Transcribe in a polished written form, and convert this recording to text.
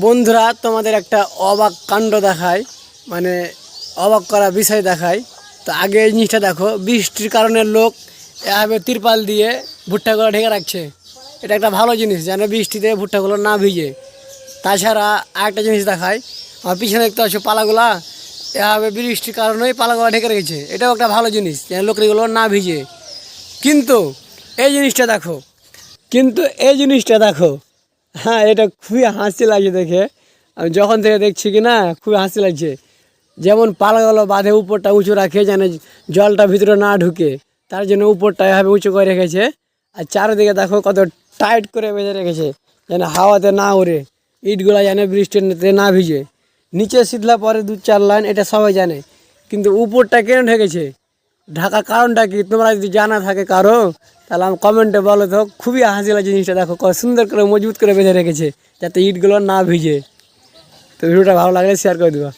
বন্ধুরা তোমাদের একটা অবাক কাণ্ড দেখায়, মানে অবাক করা বিষয় দেখায়। তো আগে এই জিনিসটা দেখো, বৃষ্টির কারণে লোক এভাবে তিরপাল দিয়ে ভুট্টাগুলো ঢেকে রাখছে। এটা একটা ভালো জিনিস, যেন বৃষ্টিতে ভুট্টাগুলো না ভিজে। তাছাড়া আরেকটা জিনিস দেখায়, আমার পিছনে দেখতে পাচ্ছ পালাগুলা, এভাবে বৃষ্টির কারণেই পালাগুলো ঢেকে রেখেছে। এটাও একটা ভালো জিনিস, যেন লোকরিগুলো না ভিজে। কিন্তু এই জিনিসটা দেখো, হ্যাঁ, এটা খুবই হাসি লাগছে দেখে। আমি যখন থেকে দেখছি কি না, খুবই হাসি লাগছে। যেমন পালাগুলো বাঁধে উপরটা উঁচু রাখে, যেন জলটা ভিতরে না ঢুকে, তার জন্য উপরটা এভাবে উঁচু করে রেখেছে। আর চারিদিকে দেখো কত টাইট করে বেঁধে রেখেছে, যেন হাওয়াতে না উড়ে, ইটগুলা যেন বৃষ্টিতে না ভিজে। নিচে শীতলা পরে 2-4 লাইন, এটা সবাই জানে। কিন্তু উপরটা কেন ঢেকেছে, ঢাকার কারণটা কি তোমরা যদি জানা থাকে কারো, তাহলে আমি কমেন্টে বলো তো। খুবই হাসি লাগে জিনিসটা দেখো, কত সুন্দর করে মজবুত করে বেঁধে রেখেছে যাতে ইটগুলো না ভিজে। তো ভিডিওটা ভালো লাগলে শেয়ার করে দিবা।